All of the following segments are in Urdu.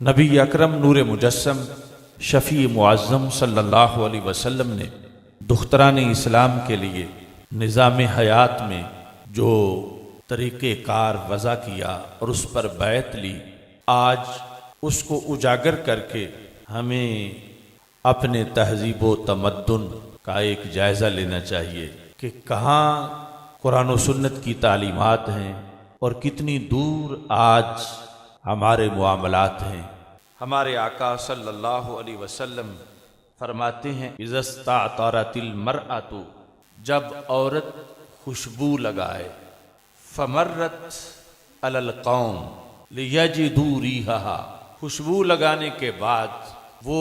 نبی اکرم نور مجسم شفیع معظم صلی اللہ علیہ وسلم نے دختران اسلام کے لیے نظام حیات میں جو طریقہ کار وضع کیا اور اس پر بیعت لی، آج اس کو اجاگر کر کے ہمیں اپنے تہذیب و تمدن کا ایک جائزہ لینا چاہیے کہ کہاں قرآن و سنت کی تعلیمات ہیں اور کتنی دور آج ہمارے معاملات ہیں۔ ہمارے آقا صلی اللہ علیہ وسلم فرماتے ہیں اذا استعطرت المرأۃ، جب عورت خوشبو لگائے، فمرت علی القوم لیجدوا ریحها، خوشبو لگانے کے بعد وہ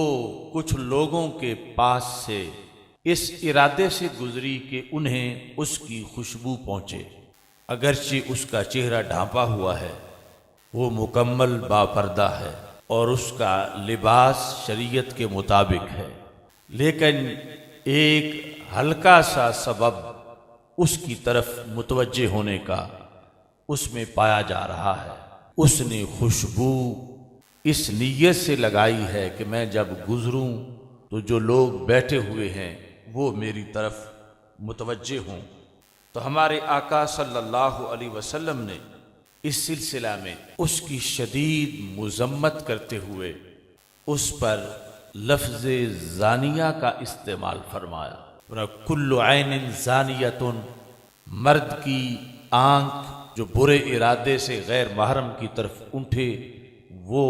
کچھ لوگوں کے پاس سے اس ارادے سے گزری کہ انہیں اس کی خوشبو پہنچے، اگرچہ اس کا چہرہ ڈھانپا ہوا ہے، وہ مکمل باپردہ ہے اور اس کا لباس شریعت کے مطابق ہے، لیکن ایک ہلکا سا سبب اس کی طرف متوجہ ہونے کا اس میں پایا جا رہا ہے۔ اس نے خوشبو اس نیت سے لگائی ہے کہ میں جب گزروں تو جو لوگ بیٹھے ہوئے ہیں وہ میری طرف متوجہ ہوں۔ تو ہمارے آقا صلی اللہ علیہ وسلم نے اس سلسلہ میں اس کی شدید مذمت کرتے ہوئے اس پر لفظ زانیہ کا استعمال فرمایا۔ کل عین زانیۃ، مرد کی آنکھ جو برے ارادے سے غیر محرم کی طرف اٹھے وہ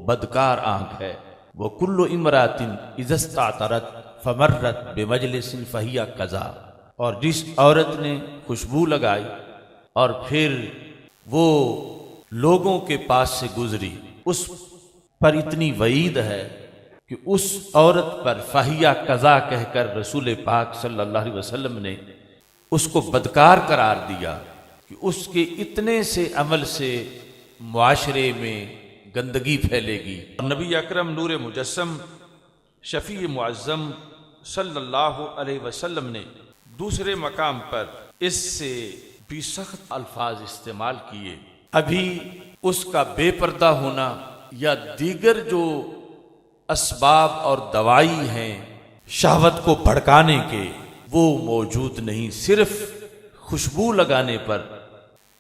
بدکار آنکھ ہے۔ وکل امرأۃ اذا استعطرت فمرت بمجلس فہی کذا، اور جس عورت نے خوشبو لگائی اور پھر وہ لوگوں کے پاس سے گزری، اس پر اتنی وعید ہے کہ اس عورت پر فہی قضا کہہ کر رسول پاک صلی اللہ علیہ وسلم نے اس کو بدکار قرار دیا کہ اس کے اتنے سے عمل سے معاشرے میں گندگی پھیلے گی۔ نبی اکرم نور مجسم شفیع معظم صلی اللہ علیہ وسلم نے دوسرے مقام پر اس سے بھی سخت الفاظ استعمال کیے۔ ابھی اس کا بے پردہ ہونا یا دیگر جو اسباب اور دوائی ہیں شہوت کو بھڑکانے کے وہ موجود نہیں، صرف خوشبو لگانے پر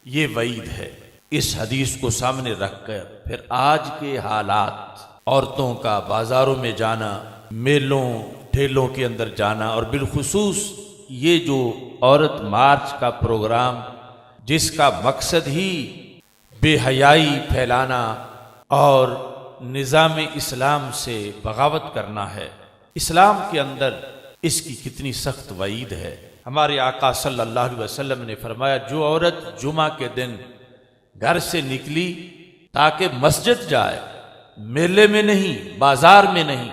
یہ وعید ہے۔ اس حدیث کو سامنے رکھ کر پھر آج کے حالات، عورتوں کا بازاروں میں جانا، میلوں ٹھیلوں کے اندر جانا، اور بالخصوص یہ جو عورت مارچ کا پروگرام جس کا مقصد ہی بے حیائی پھیلانا اور نظام اسلام سے بغاوت کرنا ہے، اسلام کے اندر اس کی کتنی سخت وعید ہے۔ ہمارے آقا صلی اللہ علیہ وسلم نے فرمایا جو عورت جمعہ کے دن گھر سے نکلی تاکہ مسجد جائے، میلے میں نہیں، بازار میں نہیں،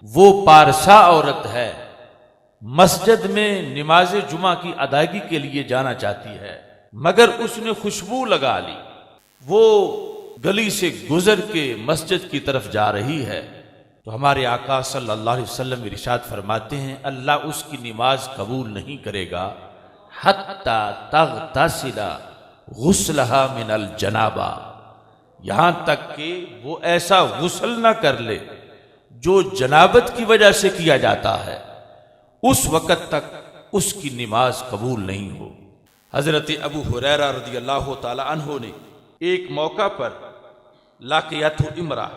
وہ پارسا عورت ہے، مسجد میں نماز جمعہ کی ادائیگی کے لیے جانا چاہتی ہے مگر اس نے خوشبو لگا لی، وہ گلی سے گزر کے مسجد کی طرف جا رہی ہے، تو ہمارے آقا صلی اللہ علیہ وسلم ارشاد فرماتے ہیں اللہ اس کی نماز قبول نہیں کرے گا حتی تغتسل غسلہا من الجنابہ، یہاں تک کہ وہ ایسا غسل نہ کر لے جو جنابت کی وجہ سے کیا جاتا ہے، اس وقت تک اس کی نماز قبول نہیں ہو۔ حضرت ابو ہریرہ رضی اللہ تعالی عنہ نے ایک موقع پر لاقیت امرأ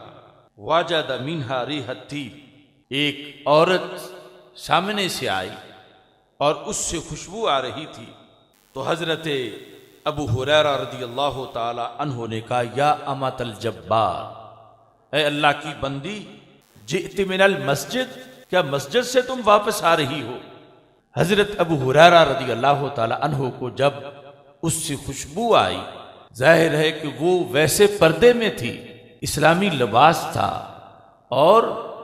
وجد منہا ریح الطیب، ایک عورت سامنے سے آئی اور اس سے خوشبو آ رہی تھی، تو حضرت ابو ہریرہ رضی اللہ تعالی عنہ نے کہا یا امۃ الجبار، اے اللہ کی بندی، جئت من المسجد، کیا مسجد سے تم واپس آ رہی ہو؟ حضرت ابو ہریرہ رضی اللہ تعالی عنہ کو جب اس سے خوشبو آئی، ظاہر ہے کہ وہ ویسے پردے میں تھی، اسلامی لباس تھا اور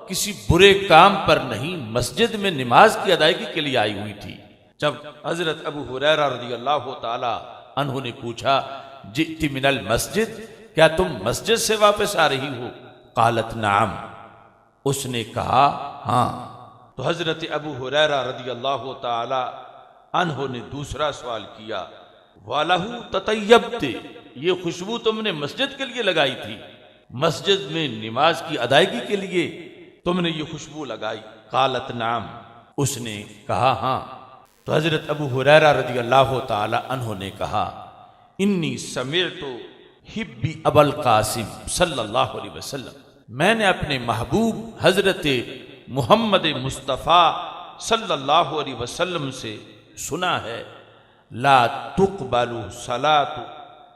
کسی برے کام پر نہیں، مسجد میں نماز کی ادائیگی کے لیے آئی ہوئی تھی۔ جب حضرت ابو ہریرہ رضی اللہ تعالی عنہ نے پوچھا جئت من المسجد، کیا تم مسجد سے واپس آ رہی ہو؟ قالت نعم، اس نے کہا ہاں۔ تو حضرت ابو ہریرہ رضی اللہ تعالی عنہ نے دوسرا سوال کیا وَلَهُ تَطَيَّبْتِ، یہ خوشبو تم نے مسجد کے لیے لگائی تھی؟ مسجد میں نماز کی ادائیگی کے لیے تم نے یہ خوشبو لگائی؟ قالت نعم، اس نے کہا ہاں۔ تو حضرت ابو ہریرہ رضی اللہ تعالی عنہ نے کہا انی سمعت حبی ابا القاسم صلی اللہ علیہ وسلم، میں نے اپنے محبوب حضرت محمد مصطفیٰ صلی اللہ علیہ وسلم سے سنا ہے، لا تقبل صلاة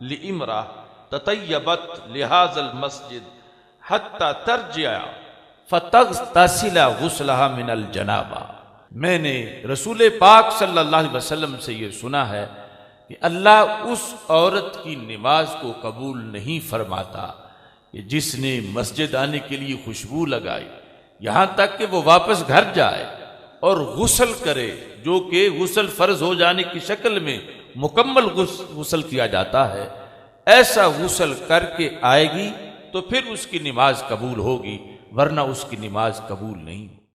لامرأة تطیبت لہذا المسجد حتی ترجع فتغتسل غسلها من الجنابہ۔ میں نے رسول پاک صلی اللہ علیہ وسلم سے یہ سنا ہے کہ اللہ اس عورت کی نماز کو قبول نہیں فرماتا کہ جس نے مسجد آنے کے لیے خوشبو لگائی، یہاں تک کہ وہ واپس گھر جائے اور غسل کرے، جو کہ غسل فرض ہو جانے کی شکل میں مکمل غسل کیا جاتا ہے، ایسا غسل کر کے آئے گی تو پھر اس کی نماز قبول ہوگی، ورنہ اس کی نماز قبول نہیں۔